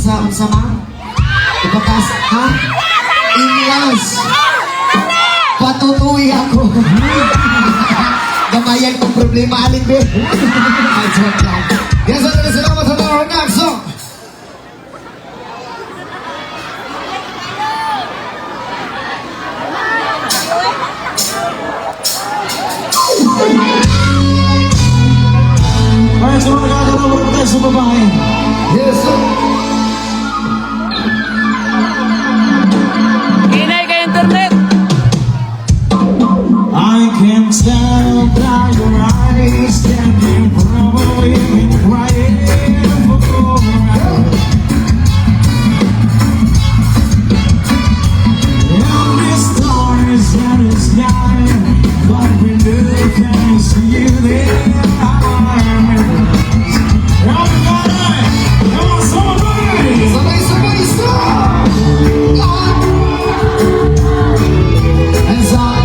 Unsa man? Ipakas, ha? Inyas! Patutuwi ako! Gamayan kong problema, alin be? Ay, joke lang. Yan sa tayo, salamat sa mga next song! Alright, so mga nakakatawa na tayo sa babae. Yes, sir! Inay ka internet! I can't tell by your eyes that you've probably been crying for. And the stars in the sky, but we really can't see you there. Sabay-sabay, stop! Hands up!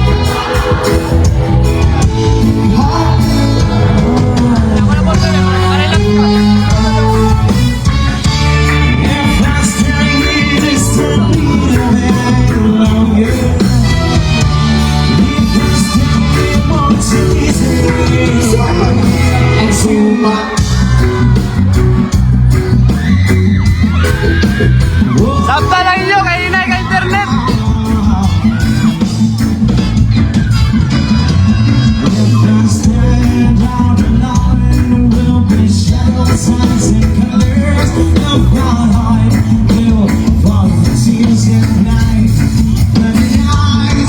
And suma. Sabta lang inyo kay inay ka internet!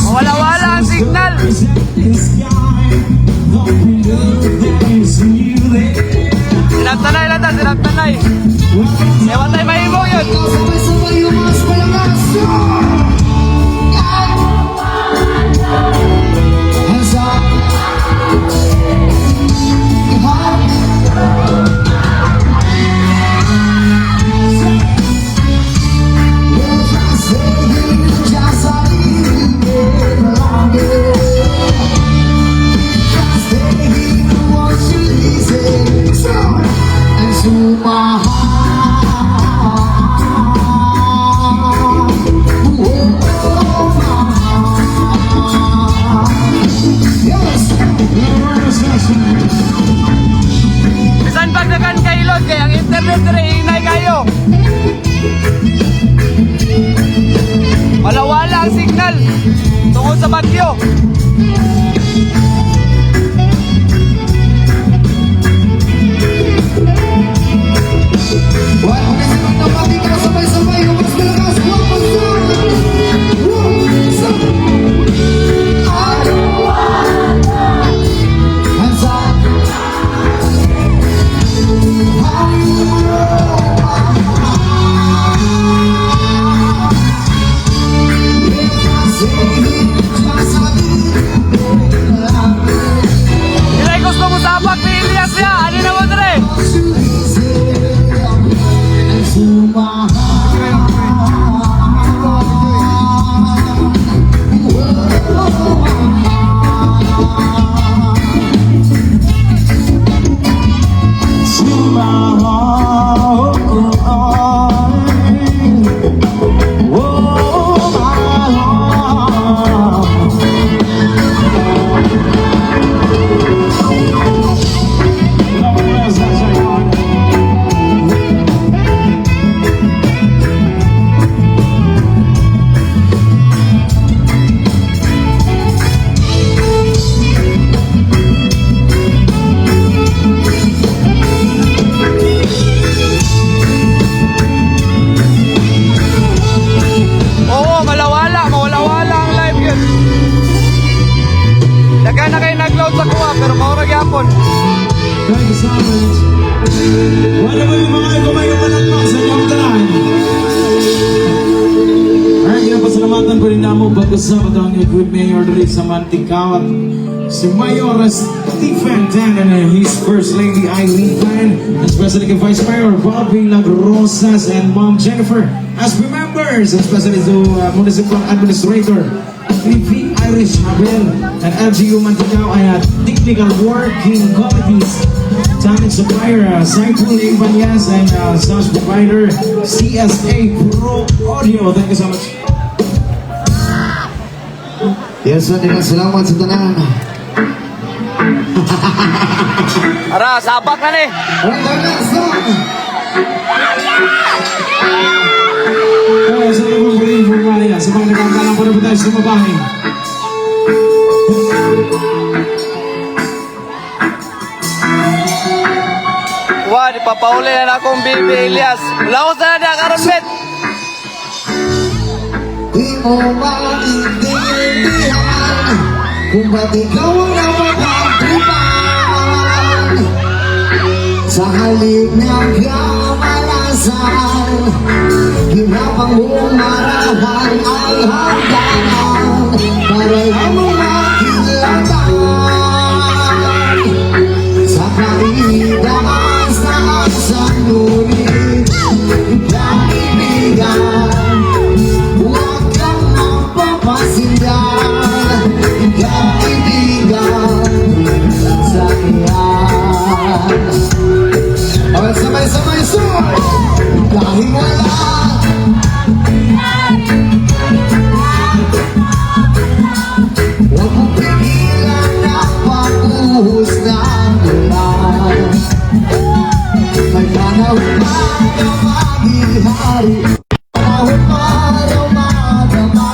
Wala-wala ang signal! Sinabtanay lang ta, sinabtanay! Ewan tayo mahimo yun! Sabay-sabay yung mga spalagas. Hands up. Bisan pagdagan kailot kay ang internet dire inay kayo. Wala-wala ang signal tungkol sa bagyo. Sabay-sabay yung mga spalagas. Hands up. Inay gusto mo sabak ni Elias ya, ano na mo dire? Oo, mawala-wala ang live yun. Daga na kayo nag-load sa kuha, pero maurag yapon. Thank you so much. Wala mo yung mga kumayo managpak sa inyong tanan. Alright, ginapasalamatan ko rin namo bago sa matawang yung good mayor dali sa Mantikawat. Si Mayor Stephen Tannen and his First Lady Eileen Pan, especially kay Vice Mayor Bobby Lagrosas and Mom Jennifer as members, especially to Municipal Administrator VP Irish Habel, and LGU Mantikao ay technical working committees. Talent supplier, Saipul Ibanez, and sound provider, CSA Pro Audio. Thank you so much. Yes, dengan selamat sa tanan. Ara, sabak na ni. Ang next song. Kaya sa mga puli informalia, sa mga nagkakalang pa na tayo sa mabahay. Wah, dipapauli na akong Bibi Elias. Laos na na karon bet. Di mo maintindihan kung ba't ikaw ang napapagtripan. Sa halip ng kamalasan, ginapang mong marahan ang hangganan para lamang makilatan. Sa kaidahan sa sanunit, kaibigan, huwag kang mapapasindan, kaibigan, sa iyan. Okay, sabay-sabay, soy! Dahil wala huwag mong pigilan ang pagbuhos ng ulan. May panahon para maghihari, panahon para madama,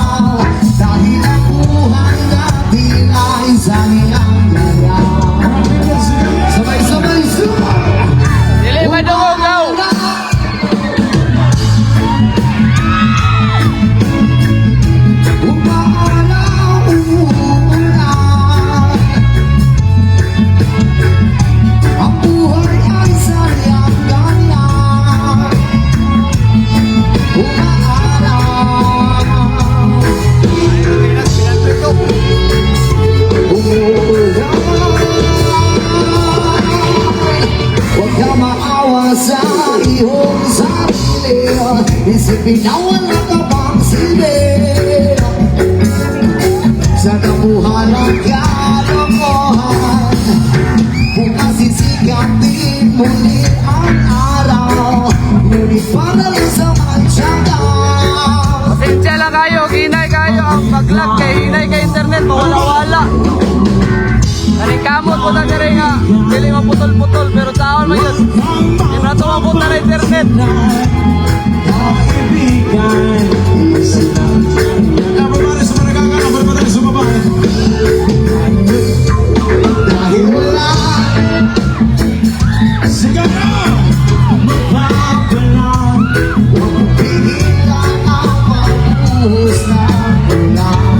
dahil ang buhay natin ay sayang-yaya. Sabay-sabay, soy! Dili madungog daw. Huwag ka maawa sa iyong sarili, isipin na wala ka bang silbi. Sa kabuhan ng kalokohan, bukas sisikap din muli ang araw, ngunit para rin sa mansyaga. Pasensya lang kayo, hinay kayo ang pag-lag kay hinay kay internet, mawala-wala. Narikamot po na kaya nga, dili maputol-putol, pero taon man yun. Hindi na ito mapunta na internet. Everybody sa mga nagkakalang pa na tayo sa mabahay. Dahil wala Sige na! Magpapalang. huwag mong pigilan ang pagbuhos ng ulan.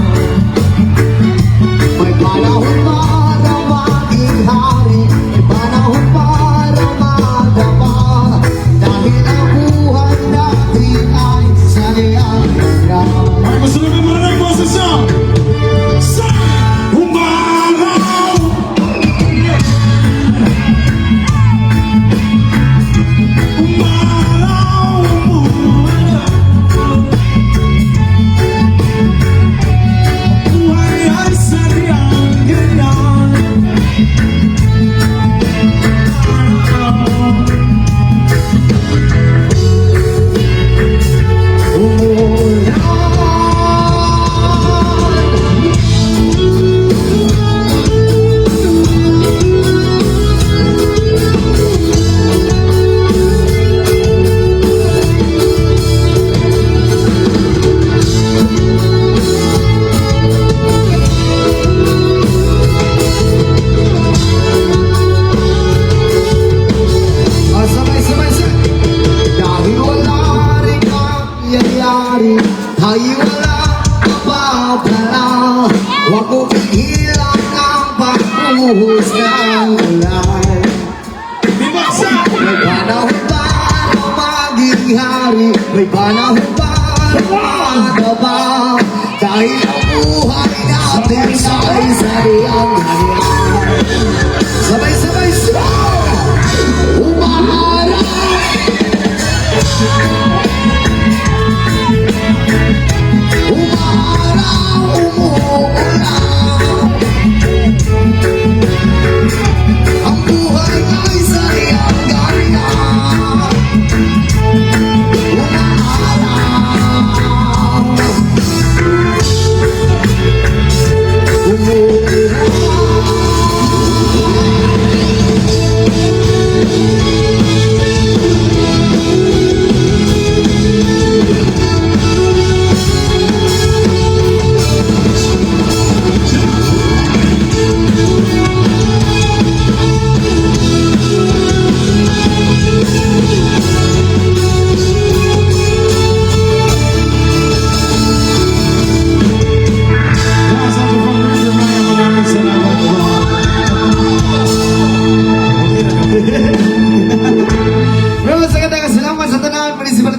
May panahon para maging hari, may panahon para madama, dahil ang buhay natin ay sayang-yaya. Ay, masalubin mo na ng boses niya! Sa umaraw! Umaraw, buhay ay sadyang ganyan. Sabay-sabay sa dahil wala rin nangyayari, ay wala mapapala. Huwag mo pigilan ang pagbuhos ng ulan. Bibagsa! May panahon para maging hari, may panahon para madama, dahil ang buhay natin ay sayang-yaya. Sabay-sabay sa umaharap. Umaraw,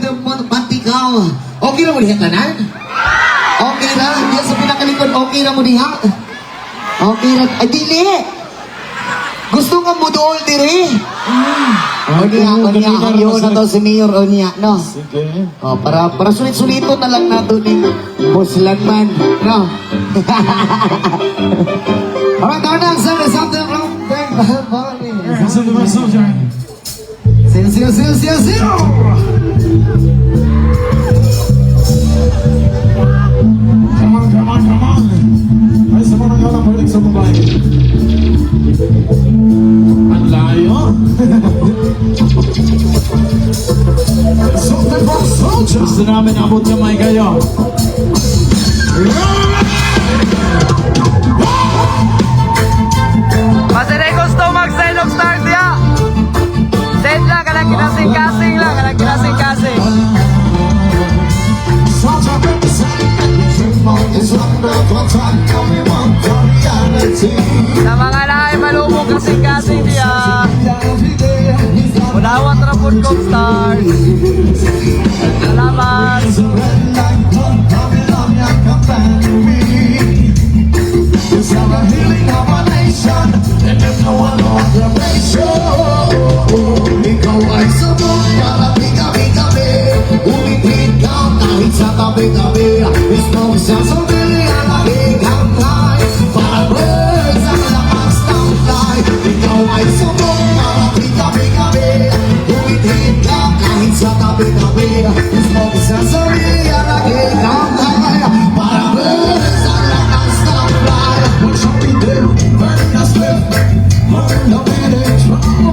the Matikaw. Okay na mo diha tanan? Okay na? Diyan sa pinakalikod, okay na mo diha? Okay na. Ay, dili! Gusto ka mo dool diri? O niya, yun na to si Mayor, o niya, no? Sige. O, para sulit-sulito na lang nato ni Boss Landman, no? Alright, our next song is something wrong. Listen to my soldier. Zero. Come on. Ay, sa mga nagalang balik sa babae. Ang layo. Something for soldier. Gusto namin abot kamay kayo. Kasi na gusto mag-sign of stars niya. Send lang, kanang kinasing-kasing lang, kanang kinasing-kasing. Soldier represent. Is wonderful time. Tell me one reality. Sa mga naay malubog kasing-kasing niya. Unawat na po kong stars. Salamat. It's a red light, come love ya, come back to me. It's our healing of our nation, and there's no one on the Ikaw ay sabog para bigabi-gabi. Umipit ka kahit sa tabi-tabi. Gusto mo siyang sabi ang laging hangay. Para birds ang lakas ng fly. Ikaw ay sabog para bigabi-gabi. Umipit ka kahit sa tabi-tabi. Gusto mo siyang sabi ang laging hangay. Para birds ang lakas ng fly. What shall we do? Burn us with, burn the village,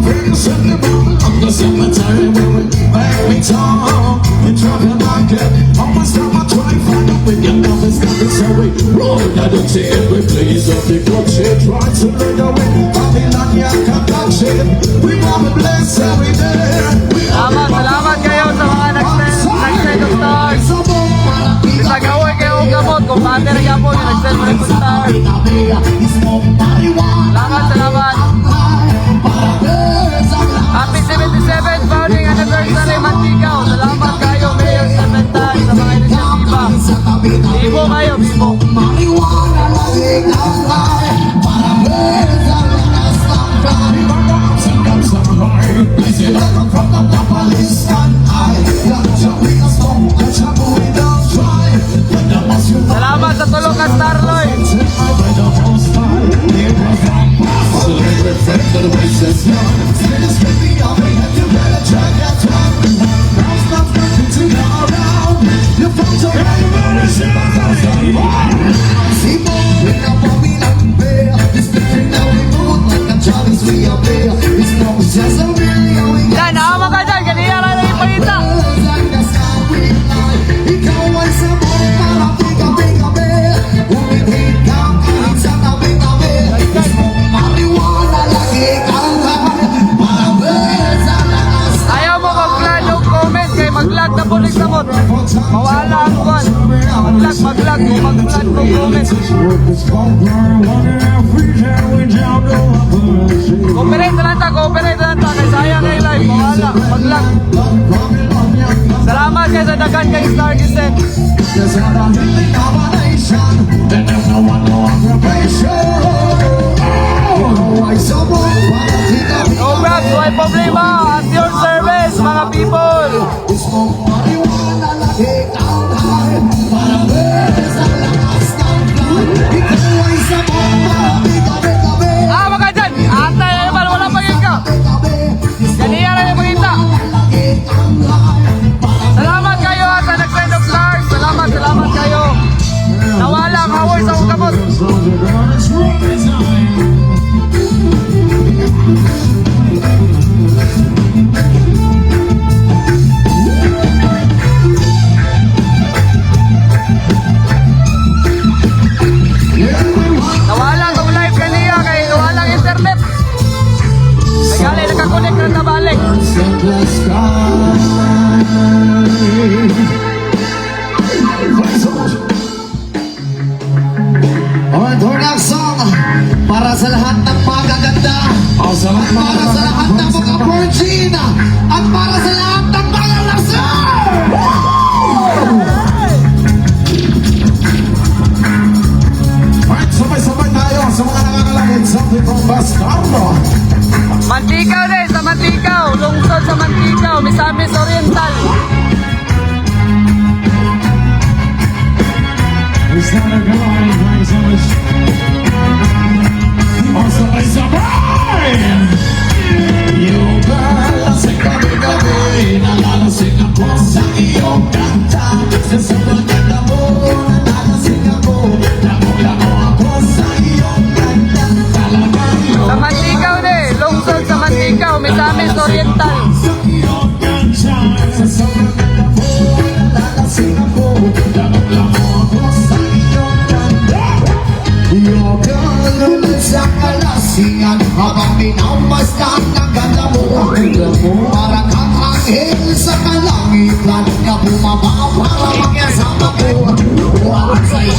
bring us in the bottom of the cemetery where we make me talk. And drop your market, almost time I try to find out when your love is not sorry. Roll that dirty and we please up the good shit. Try to learn the way, Babylon, ya can't touch it. We want to bless every day. We are Salamat kayo sa mga nag-send of stars. Sabog para Isagaway kayo ang gamot. Kung mater ka po, yung nag-send mo ng stars. Salamat. Happy 77th founding anniversary, Matikaw. Salamat kayo, Mayor Cemental, sa mga inisyatiba. Bibo kayo, bibo. Salamat sa tulong ka, Starloy. Yan, nakama ka dyan. Ganyan lang yung ipalita. Ayaw mo mag-vlog yung comment kay mag-vlog na po nagsamot. Mawala ang buwan. Mag-vlog mo, mag-vlog mo comment. Cooperate na lang ta, kay sayang kay live. Mawala, mag-vlog. Salamat kayo sa dagan kay Star Descent. No props, may problema. At your service, mga people. Mga dyan. Atay na naman, wala pagin ka. Ganyan na yung pagkita. Salamat kayo sa nag-send of stars. Salamat kayo. Nawala ang hours sa kamot. Nawala ang live kanina. Sana Gawin. Thank you so much. Also, may sabay! Yung galasing gabi-gabi, nalalasing ako sa iyong kanta. Sa sobrang ganda mo, nalalasing ako, lamo-lamo ako sa iyong kanta. Talagang yung Sa Manticaw na eh. Lungsod sa Manticaw. Misamis Oriental. sa iyong kanta. Sa sobrang ganda mo, nalalasing ako, lamo-lamo ako sa iyong kanta. Yung galunan sa kalasingan, habang minamasdan ang ganda mo. Parang kang anghel sa kalangitan na bumaba para makasama ko. Ang saya,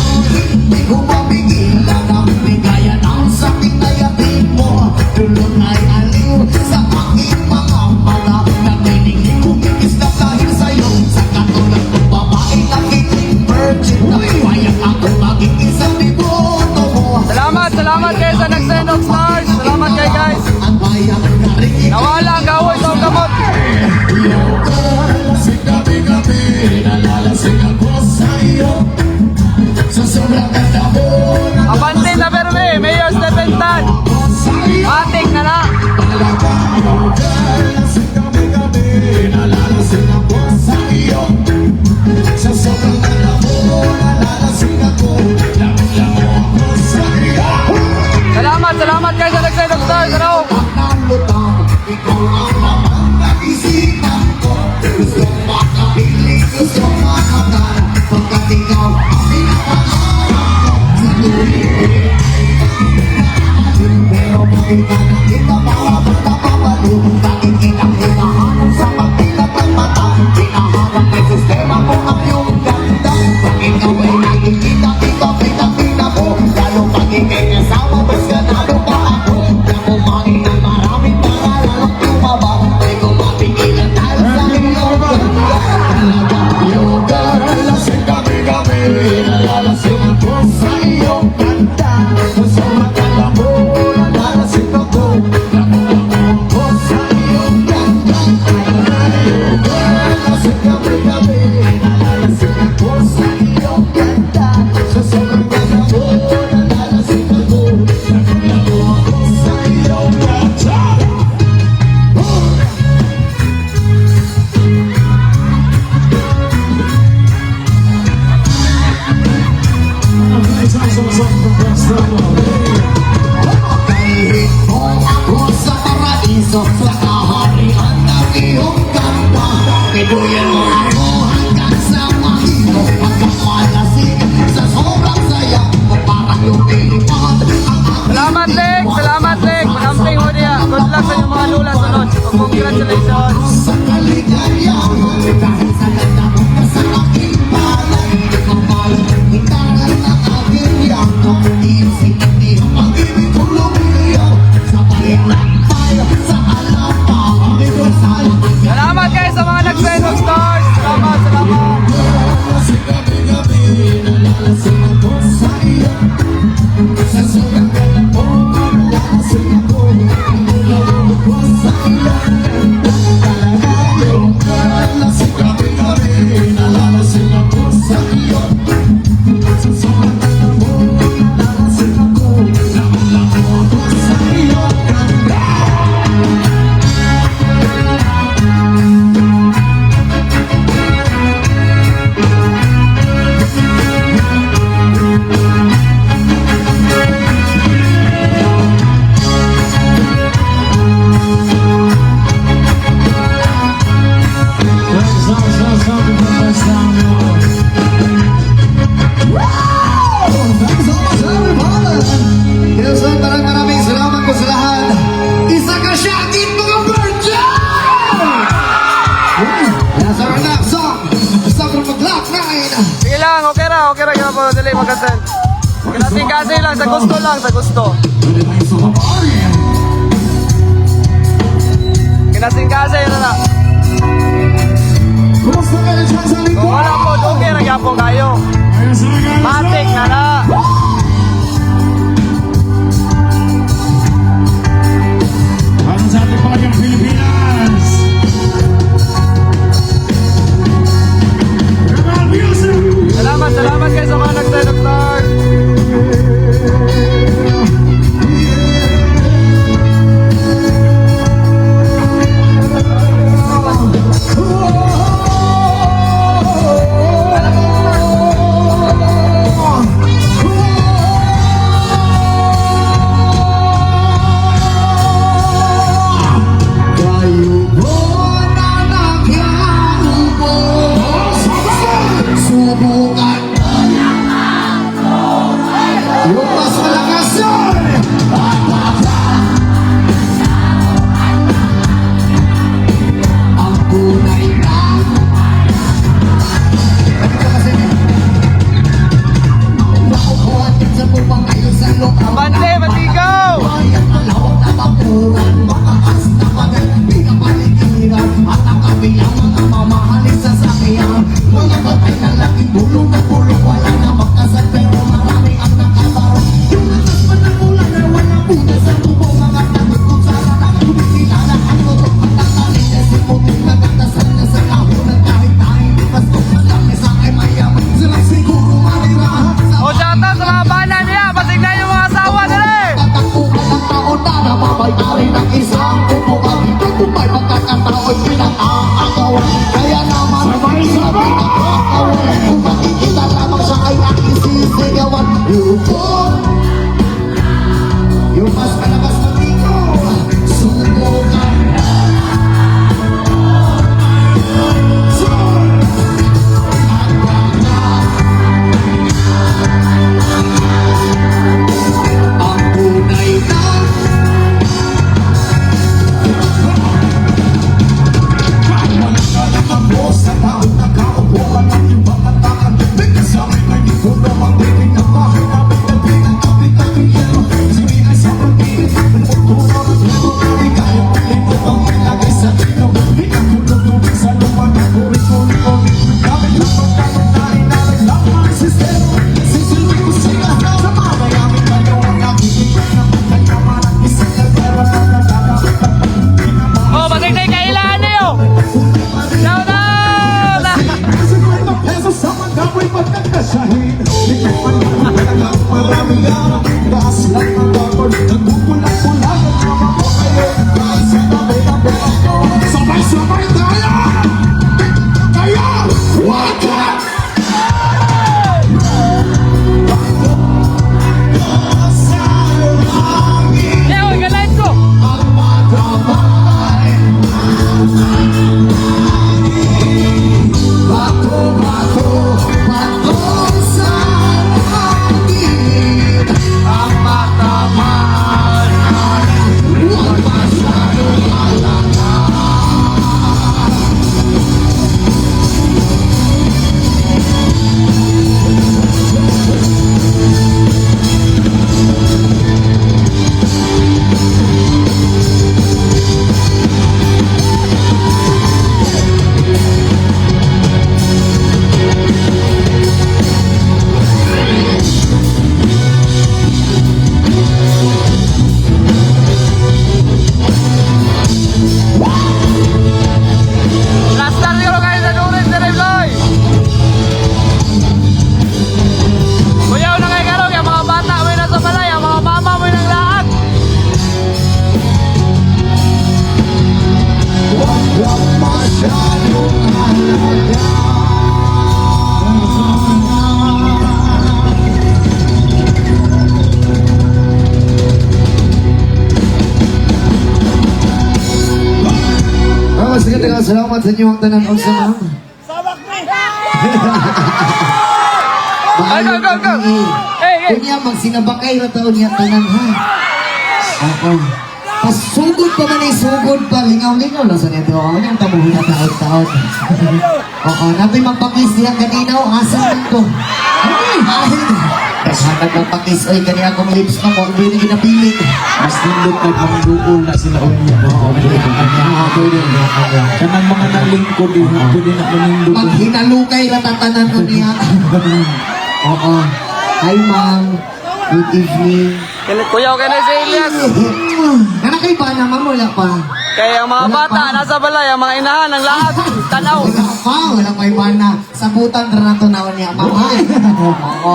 hindi ko mapigilan ang bigayan ang sakit na yatin mo. Tulog na'y aliw sa aking mga mata. Nagniningin kumikis na dahil sa'yo. Sa katulad ng babae na kiting virgin na payak ako maging isang liboto mo. Salamat kayo sa nag-send of stars. Salamat kayo guys. Ang bayan na rin Nawala ang gawoy sa gamot. yung galasing gabi-gabi, nalalasing ako sa iyo. Sa sobrang ganda mo, Abante na Berme. Mayor Stephen Tan. sa iyo. Matik na na. Talagang yung galasing gabi-gabi, nalalasing ako sa iyo. Sa sobrang ganda mo, nalalasing ako, lamo-lamo ako sa iyo. Salamat kayo sa nag-send of stars. Ano? Ang lutang, ikaw ang laman ng isipan ko. Gusto makapiling, gusto makagal, pagkat ikaw ang pinapangarap ko. Sinulit, pero bakit ka nakita para magpapabalo? Bakit kitang hinahanap sa pagtilat ng mata? Hinahanap ng sistema ko ang iyong ganda. Bakit ikaw ay nakikita, ikaw pinapina ko? Lalo pag ikay kasama, mas ganado pa ako. Na kumain ng maraming para lalong tumaba. Di ko mapigilan dahil sa iyong ganda. Talagang yung galasing gabi-gabi, nalalasing ako sa iyong kanta. Sa sobrang ganda mo, nalalasing ako, lamo-lamo ako sa iyong kanta. Talagang yung galasing gabi-gabi, nalalasing ako sa iyong kanta. Sa sobrang ganda mo, nalalasing ako, lamo-lamo ako sa iyong kanta. Thanks so much for Kahit mo ako sa paraiso, sa kaharian ng iyong kanta. Pinuyan mo ako hanggang sa mahino, hanggang malasig sa sobrang saya mo. Parang lumilipad ang aking Salamat Lek. Salamat Lek. Magamping mo niya. Good luck sa inyong mga lula sunod. Congratulations. sa kaligayahan. Dahil sa ganda mo na sa aking palay, ikaw ay hitaran ng aking yako. Hindi ang pag-ibig kong lumiyaw. Sa palilampay, sa alapahan, ito sa'yo. Salamat kayo sa mga nag-send of stars. Salamat. Nalalasing gabi-gabi, nalalasing ako sa iyo. Sa sobrang ganda mo, nalalasing ako, lamo-lamo ako sa iyo. Talaga yung nalalasing gabi-gabi, nalalasing ako sa iyo. Sa sobrang ganda mo, nalalasing ako, lamo-lamo ako sa iyo. Thanks so much, everybody! Yes, sir, maraming salamat po sa lahat. Isa ka siya, ating mga virgin! Nasa our next song, Summer Mag-Lock 9. Sige lang. Okay ra. Kaya po. Dali mag-send. Kinasing-kasi lang. Sa gusto. Kinasing-kasi na lang. Kumusta kayo dyan sa Kung likod? wala po, okay ra gyapon kayo. Matik na na. Para sa ating pamilyang Pilipinas. Salamat kayo sa mga nag-send of stars. subukan. Yung mas malakas yun. Ang tunay na. Nakukuha din sa bubang ngayon sa lupa. Bante, matigaw! Bayan malawak na bakuran, makakas na pagal, pinapaligiran, at ang kabilang mga mamahaling sasakyan. Mga batay na laking bulong na bulong, wala na makasal pero marami ang nakataro. Yung atas pa ng ulan na walang butas sa tubo, mga tanong kung sana na kumikilala ang luto. At ang talina si puting nagkatasan na sa kahunan kahit na hindi pasto. Malaki sa akin mayaman, sila siguro manirahan sa O, shoutout sa mga bana niya! Pasignan yung mga asawa nila eh! Tatakbuhan ng taon na namamay-ari ng isang upuan. Kung may pagkakataon pinag-aagawan. Kaya naman sabay-sabay nakakawan. Kung makikita lamang siya ay aking sisigawan. Yung mas malakas na tiko, subukan. Ang tunay na wala ka lang ang boss sa taong nakaupo ka ng ibang katakan. May kasama na hindi ko naman tinig na bakit namin natin ang kapit-kapit-yero. Sige ay sa pag-ibig, pinagpuro ng lero na di kaya palito ang ilagay sa tino. Pinagpulog-tubig sa lupa na kurik-kurik-kurik. Gamit lang pagkakatahin na naglamang ang sistema. Sisilbi ko sila sa mamayaming kayo ang nakikipay na magkakaman ang isang kalpera na nagkakapit. O, pasignan yung kailangan niyo! Shoutout! Kasi 50 pesos sa mga ako'y pagkakasyahin. Di ko man talagang maraming araw. Taas lang ang lakon, nagbubulag-bulag ang mama ko kayo. Kahit sa tabi-tabi ako, sabay-sabay tayo! Kaya, wag ka! Sa langit Yeah, uy, galain ko! ang magkabay. Bato, bato, bato sa langit ang matamahal. Huwag masyadong halata. Last time nyo kayo sa Nurin, sa Rebloy! Kuyaw na kayo karong, yung mga bata mo na sa balay, yung mga mama mo ng lahat! Huwag masyadong halata. Sige, teka, salamat sa inyo ang tanan o sa mga. Go, go, go, go! Hey, hey! Kunya, magsinabakay na taon niya tanan, ha? Oo. Pasugod pa man ay sugod pa. Lingaw-lingaw lang sa nito. Ano yung tabuhin na taon-taon? Oo, natin magpakis niya kanina o asan nito. Ay! Hanap ng pakis. Ay, kanina akong lips na mo. Hindi ginapili. Mas nindot kay pangduol na sila unya. Pwede. Kanang mga nalingkod din, pwede na manindot. Maghinalukay na tatanan ko niya. Oo. Hi, ma'am. Good evening. Kuyaw ka na si Elias! Nanakay ba naman? Wala pa. Kaya ang mga bata, nasa balay, ang mga inahan, ang lahat, tanaw! Wala pa. Wala pa iba na. Sabutan na nato na niya. Mamay. Oo.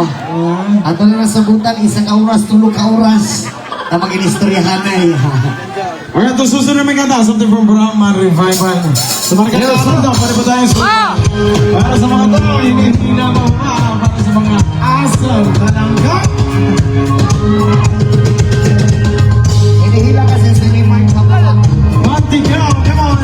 Ato na sabutan. Isang oras, tulog ka oras. Na mag-inistoryahan na eh. Alright, ito susunod may kanta. Something from Brahman Revival. Sa mga kanta, pwede pa tayo Ah! para sa mga tao, hindi na mawala. Para sa mga asal, talanggang. Hinihila kasi sa may mind kapala. Mantigaw, come on!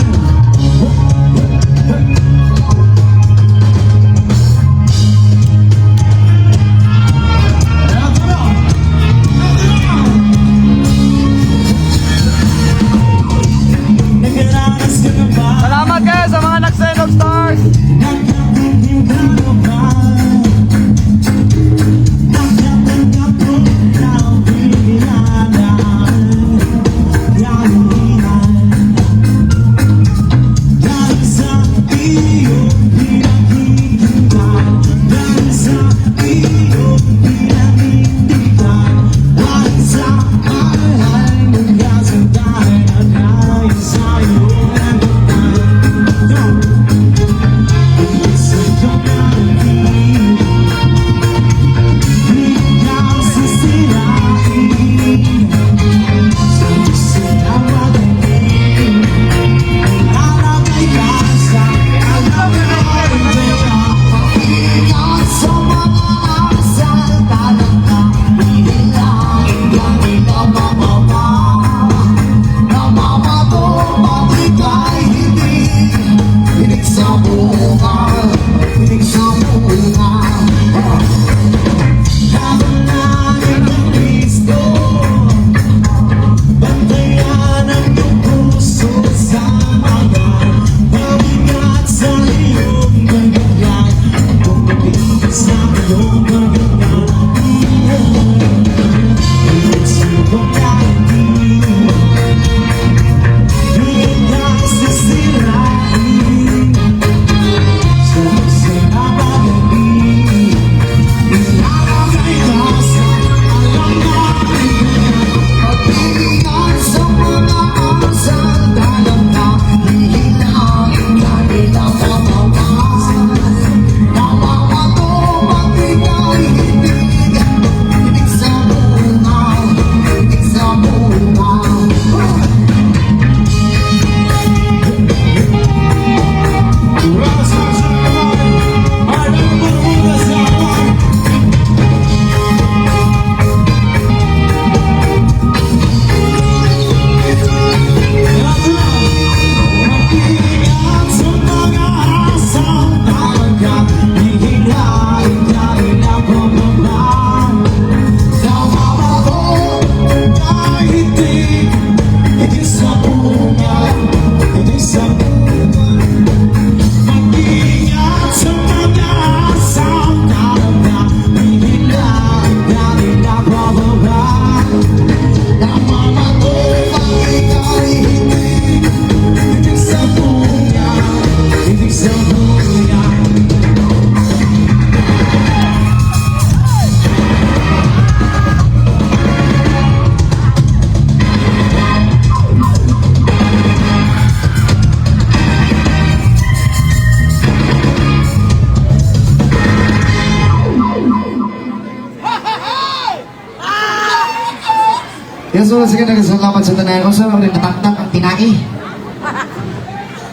Yes, so sige nagsalamat sa tanan ko sa mga nataktak ang tinai.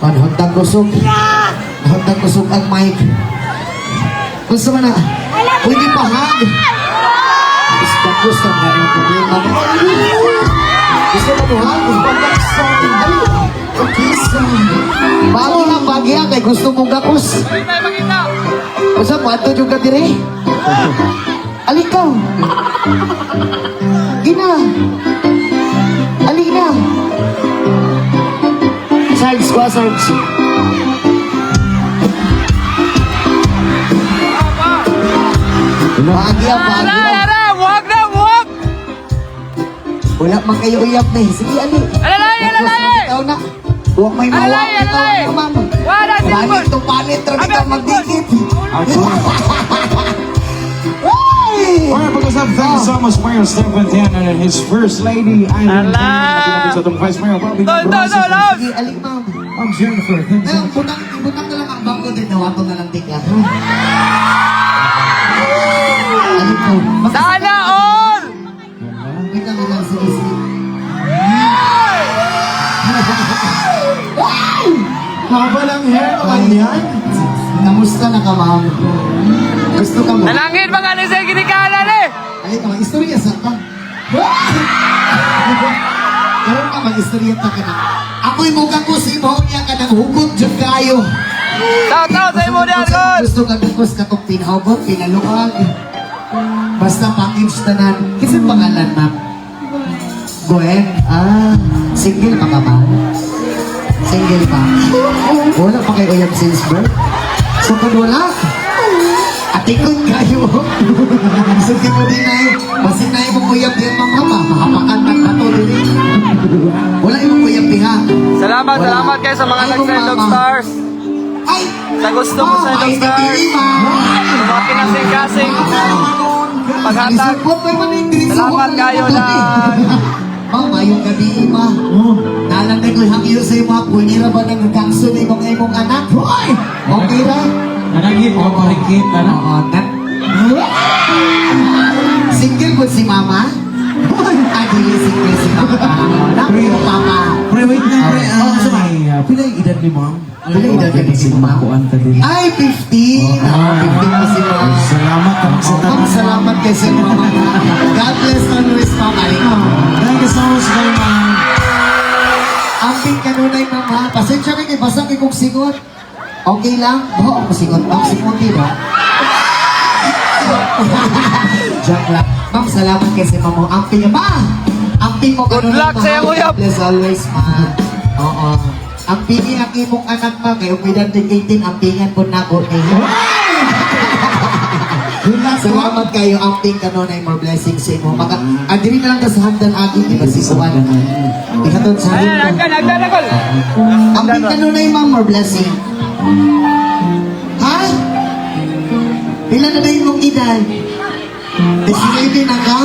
Hantang kusog. Hantang kusog ang mic. Gusto mo na? Pwede pa hag. Gusto mo na yung problema. Gusto mo mo hag? Bago na bagya kay gusto mong gakos. Gusto mo ato yung kadiri? Alikaw. Gina. Alina. Sarge ko, Sarge. Bahagia, bahagia. Huwag na, huwag! Wala man kayo uyap na eh. Sige, Ali. Alalay, alalay! Ikaw na. Huwag may mawak. Alalay, Ikaw alalay! na naman. Wala, Palit silbon! to palit. Trabi ka magdikit. Alright, pag-usap, thank you so much, Mayor Stephen Tannen and his First Lady, Eileen Ala! Tannen. Sa itong Vice Mayor, Bobby Tol, Cabroso. Love! Sige, Ali, ma'am. I'm Jennifer. Thank you. Butang na lang ang bangko din. Nawato na lang tika. Ali po. Sana all! Wait lang, sige, sige. Haba lang hair, kanyan. Kamusta na ka, ma'am? Gusto ka mo? Nalangin mga ni sa ginikalan eh! Ay, mga istorya sa ka. Karoon ka, mga istorya ta ka na. Ako'y mukhang kusimo niya ka ng hugot dyan kayo. Taw-taw sa imo ni Argon! Gusto ka kukos ka itong pinahugot, pinaluag. Basta pang-inch tanan. Kasi pangalan, ma'am? Gwen? Ah, single pa ka, ma'am? Single pa? Wala pa kayo yung Silsberg? So, kung wala, atikon kayo. Sige mo din ay, basin na yung uyab din mga mahapakan ng bato din. Wala yung uyab din ha. Salamat, Wala. salamat kayo sa mga Ay, nag-send mama. stars. Ay! Sa gusto mo sa Ay, stars. hindi, ma'am. Sa mga pinasing-kasing. Paghatag. Alisipot mo yung mga Ingles. Salamat kayo lang. Ma'am, ayong gabi, ma. Nalanday ko'y hangyo sa iyo mga punira ba nang nagkangso na imong anak? Hoy! Okay ra? Nanagin, o marikit, ano? Oo, single po si mama? Adili single si mama. Nakri mo mama. Pre, wait na, pre. Oo, sumay. Pila yung edad ni ma'am? Pila yung edad ni si ma'am? Kuan ka din. Ay, 15. 15 po si mama. Salamat ang sa Ma'am, salamat kay si mama. God bless always, mama. Thank you so much, kayo, ma'am. Amping kanunay, mama. Pasensya kayo, kay basang ikong singot. Okay lang? Oo, ako singot. Ako singot, di ba? Joke lang. Ma'am, salamat kay si mama. Amping, ma! Amping mo Good kanunay, luck ma. sa'yo, kuya. God bless always, ma. Oo. Ampingin ang imong anak, ma. Kaya umidantig 18, ampingan po na ko. Salamat kayo, amping kanunay, more blessings sa imo. Adiri na lang ka sa hagdan agi, di ba si Suwan? Ihatod sa Ayan, hagdan. nagdan ako. Amping kanunay, ma'am, more blessing. Ha? Pila na na yung edad? Desinate na ka?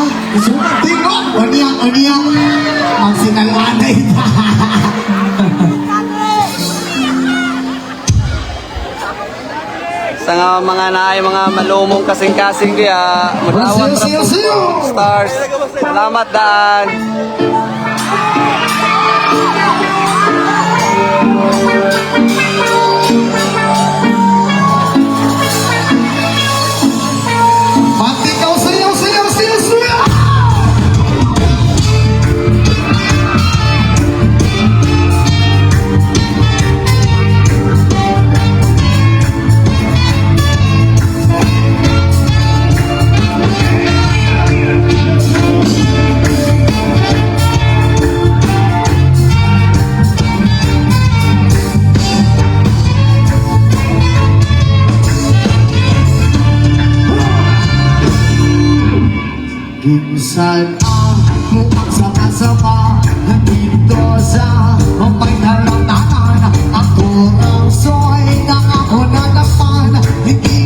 Tingok! Oniyak! Magsinalwanay na. Sa nga mga naay mga malumong kasing-kasing kaya mag-awat Siyo! stars. Salamat daan. Matikaw sayo! Minsan ako ang sama-sama dito sa may nalantanan. Ang turangsoy na ako nalapan. Hindi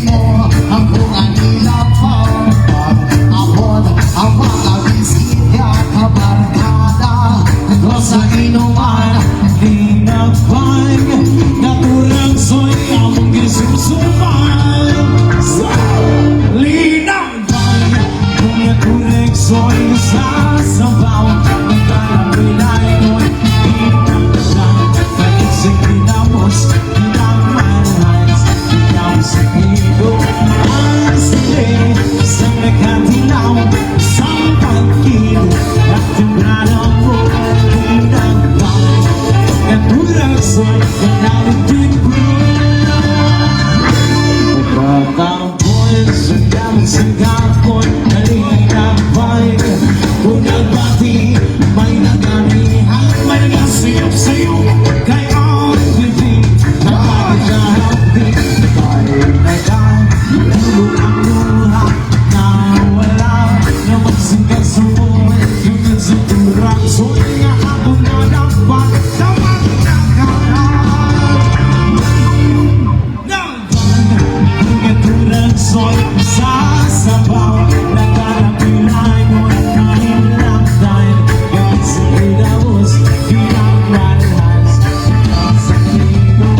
mo ako anilapan. Pag-abot ang mga bisita kabarkada ko sa inuman. Di na bang naturang soy among gisusuman. So, linang bang kung yakunik soy sa sabay. soy sa sabaw. Nagkakapilay mo at mahilang tayo. Kasi ilawos, pinagmalalas. Sa libo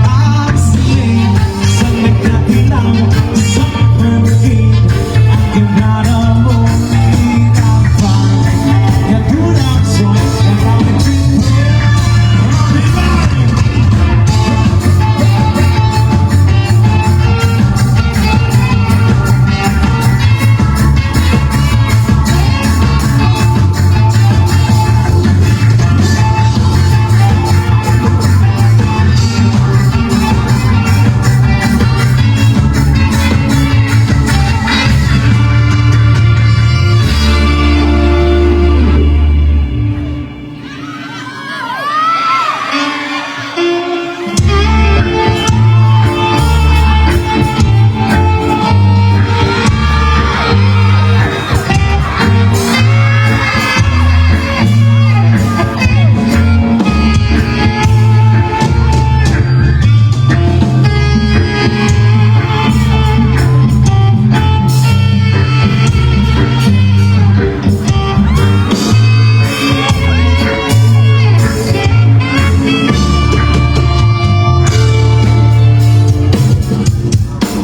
at siling, sa nagkapilaw, sa pagkakit. Aking nara mo, hirapan. Nagulang soy, nakapagpintin.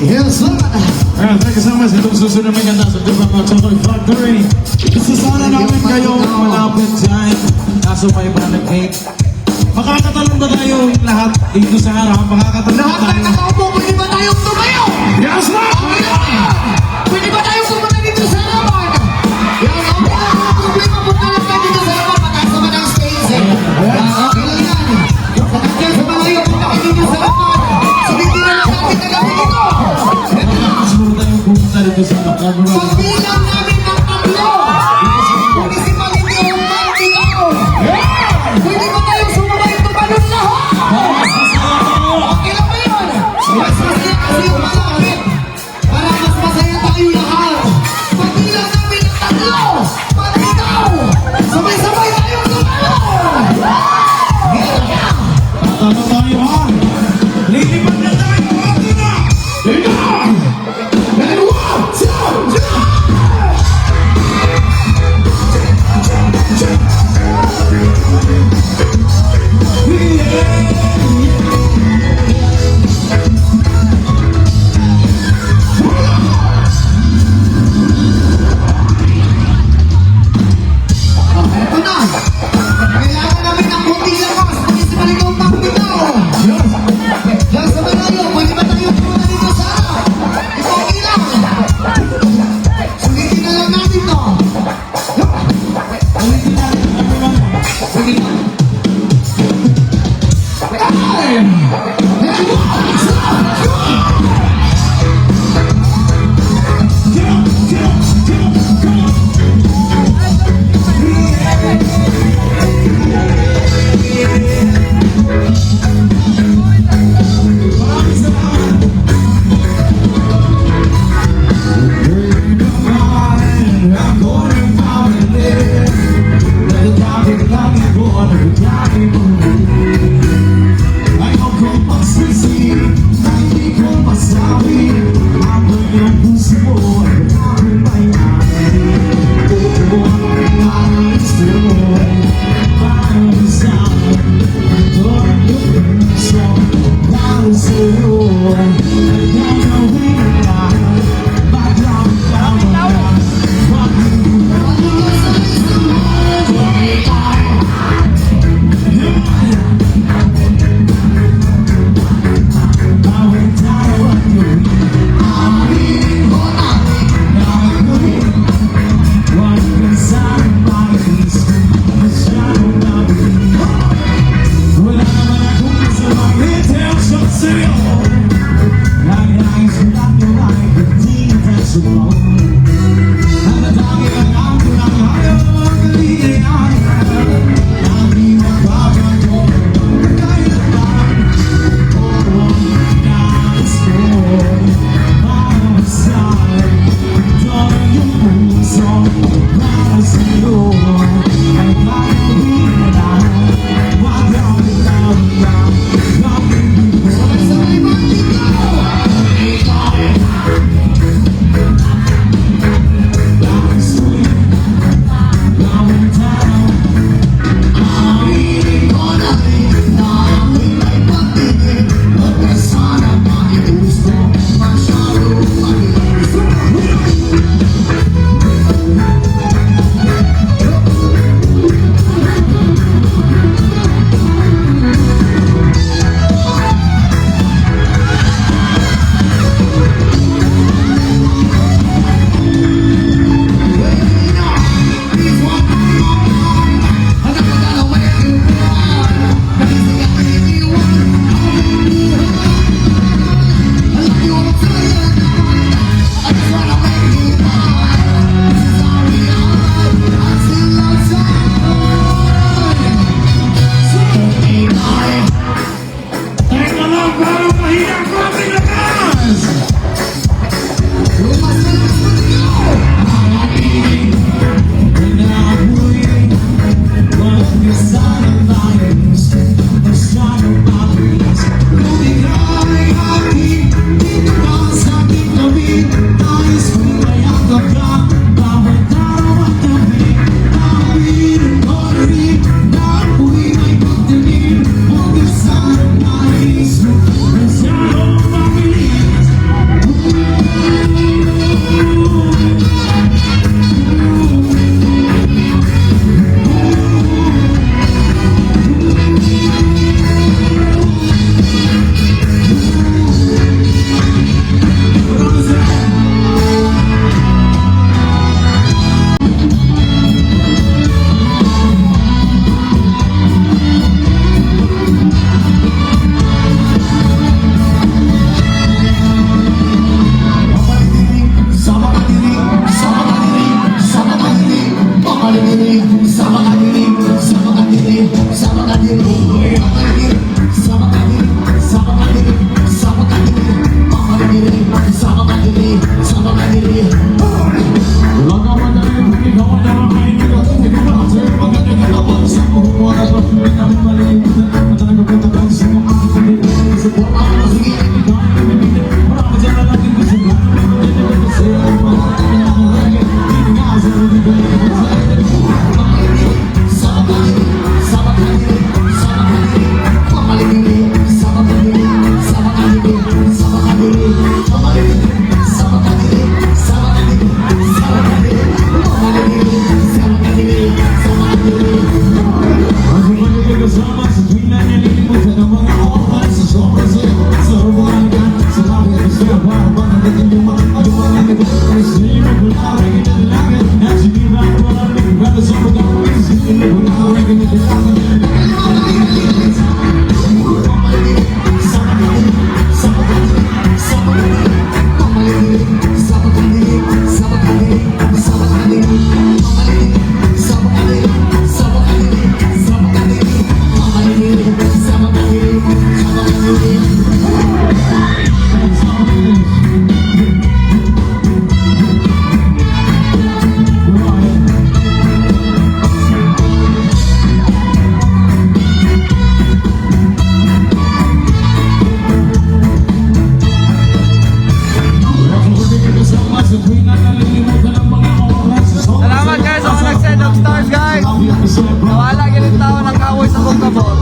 Yes, sir. Thank you so much. Itong susunod na may ganda sa Diba Chocolate Factory. Isa sana namin kayo malapit dyan. Kaso may brand cake. Makakatalon ba tayo lahat dito sa harap? Makakatalon ba Lahat tayo? na nakaupo, pwede ba tayong tumayo? Yes, ma'am! Pwede ba tayong pumunta dito sa laban? Yan, okay lang. Walang problema. Punta lang tayo dito sa laban. Pagkasama ng stage. Okay lang yan. Pagkasama sa malayo, punta kayo dito sa laban. Sulitin na lang natin na gabi dito. Siguro tayo pumunta dito sa camera. Pagbilang namin ng tatlo. Municipality of Mantico. Pwede ba tayong sumabay tumalon lahat? Okay lang ba yun? Mas masaya kasi yung malapit. Para mas masaya tayo lahat. Pagbilang namin ng tatlo. Pag-ikaw. Sabay-sabay tayong tumalon. Tama tayo ha! Lilipad na tayo! Ito na! Ito! And 1, 2, 3. Ito na. Kailangan namin ng kunting lakas. Municipality of Mantico. Yan sa malayo. Pwede ba tayo pumunta dito sa harap? Ito okay lang. Sulitin na lang natin to. Ulitin natin ang everyone. Sige na. Ay! And 1. Salamat guys sa mga nag-send of stars guys. Nawala giling tao ng kahoy sa kong kabot.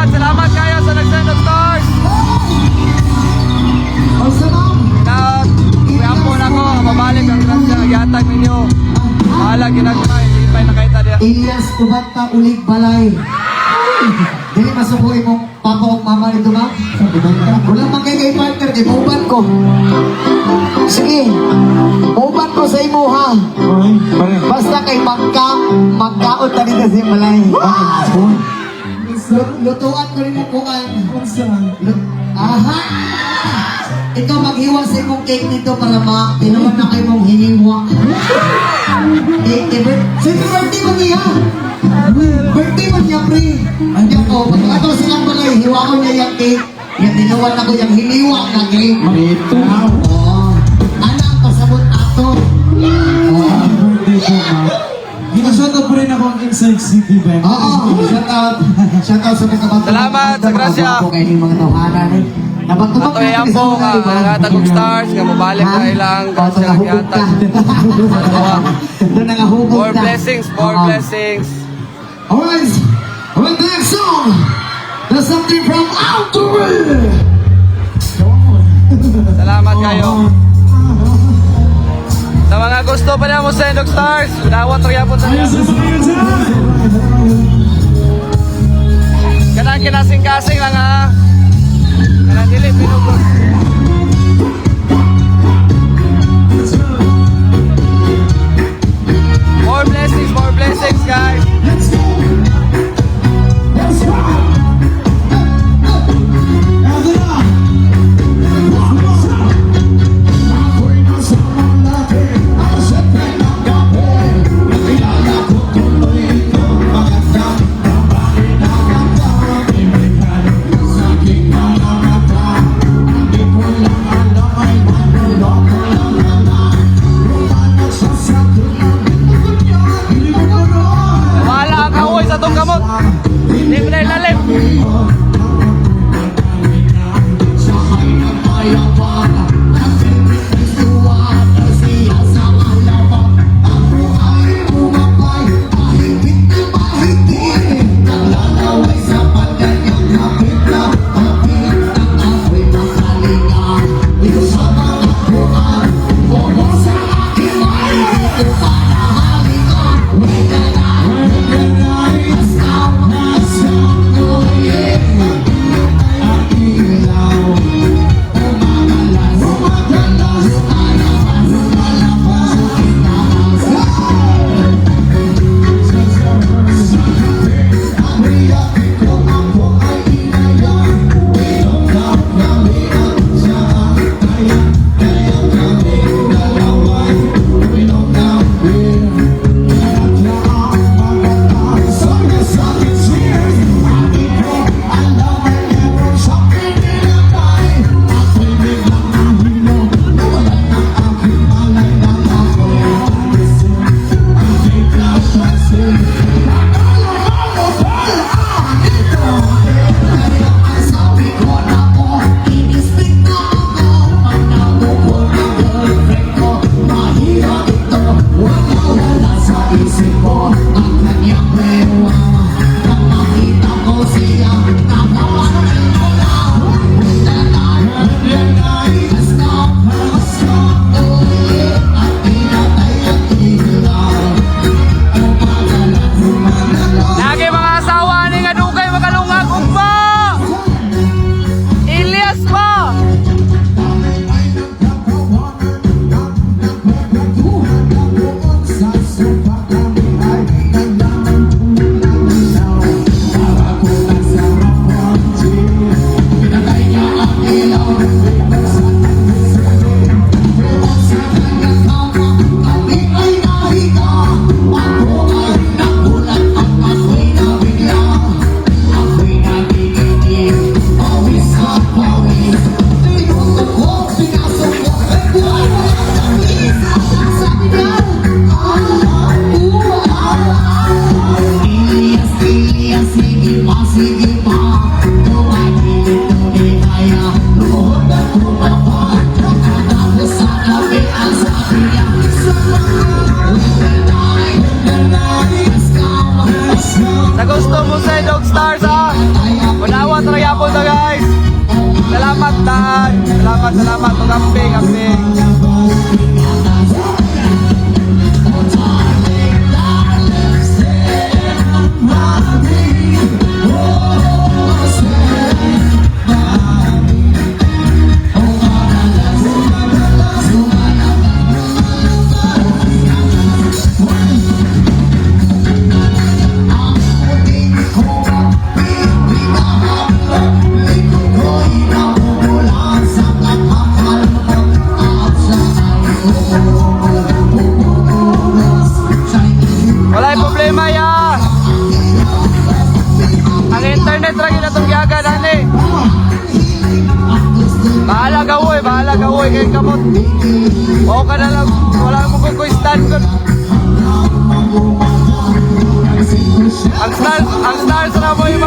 Salamat kayo sa nag-send of stars. Kuya po na ko, mabalik ang grasya, yatag ninyo. Bahala, ginagmay, hindi pa nakita diya. Elias Ubanta Ulig Balay. Dili masukuin mong papa o mama nito ba? Wala man kay partner, kay mauban ko. Sige, mauban ko sa imo ha. Basta kay magkaot na dito si Balay. Lutuan ko rin mo kuan. Aha! Ikaw maghiwa sa imong cake nito para tinuman na kayo mong hiniwa. Sino birthday mo niya? Birthday mo niya, pre. Andiyan ko, pag ato silang balay, hiwa ko niya yung cake. Yung tinuwan ako yung hiniwa na cake. Ito. Oo. Anak, pasabot ato. Birthday ko, ma. Ginashout out po rin ako ang Inside City Bank. Oo, shout out. Shout out sa mga kabang. Salamat, sa grasya. Kayo yung mga tawanan eh. Atuyan po nga, mga tagong stars, nga mabalik na ilang grasya, yatag. Doon nangahubog More blessings, more blessings. Alright, our next song. There's something from out the way. Salamat kayo. Sa mga gusto pa niya mo send of stars, dawat rin po sa Ayos na sa kayo dyan! kanang kinasing-kasing lang ha. Kanang dili, pinugod. More blessings guys. Let's go! Let's go! Ito na! Ako'y nasa malaki, ang siyempre ng gabi. Nakilala ko tuloy ito, maganda ang bagay na ganda. Imikan sa aking mga mata. salamat. Kambing, kambing. Wala yung problema ya. Ang internet lagi na itong giyaga nani. Bahala gawoy kay kamot. O ka na lang, wala mo kukuistan ko. Ang stars na mo yung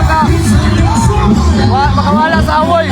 makawala sa awoy.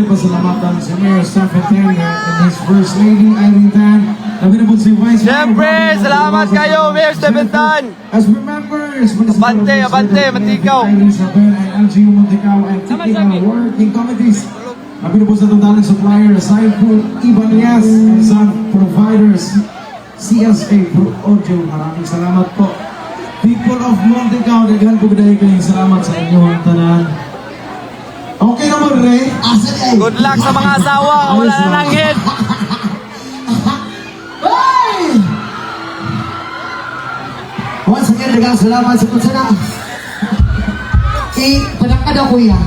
pasalamatan sa Mayor Stephen and his First Lady Irene Tan. Labi na po si Vice Mayor. Siyempre, salamat kayo, Mayor Stephen Tan. As members, Abante, Matikaw. Irene Isabel and LGU Matikaw and TTL working committees. Labi na po sa tandalang supplier, aside po Ibanez and Son Providers, CSA Pro Audio. Maraming salamat po. People of Montecao, daghan po gadahi kayong salamat sa inyong tanan. Okay naman, Ray. Good luck sa mga asawa. Wala na lang hit. Hey! Once again, dagang salamat sa kutsana. Padakad ako ya.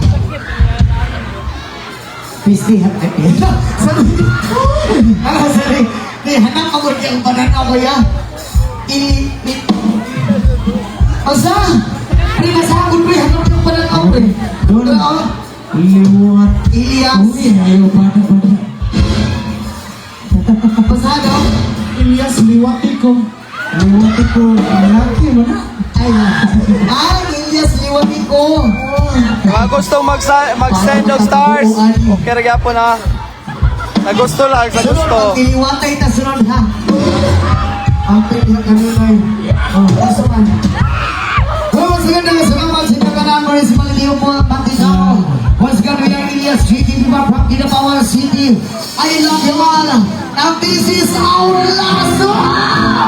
Pisti happy. Sorry. Hanap ako yung banan ako ya. Doon. Liwat. Ilyas. Uy, ayaw pa. Pasado. Ilyas, liwati ko. Liwati ko. Laki mo na. Ay, Ilyas, liwati ko. Mga gustong mag-send ng stars. Okay rin po na. Sa gusto lang, sa Sunod, gusto. magtiliwatay ta sunod ha. Ang pwede kanina oh, kaso man. Once again, salamat sa kakanan mo rin sa mga liyo po ang Batisao. Once again, we are Ilyas GT Viva from Kinabawan City. I love you all. And this is our last one.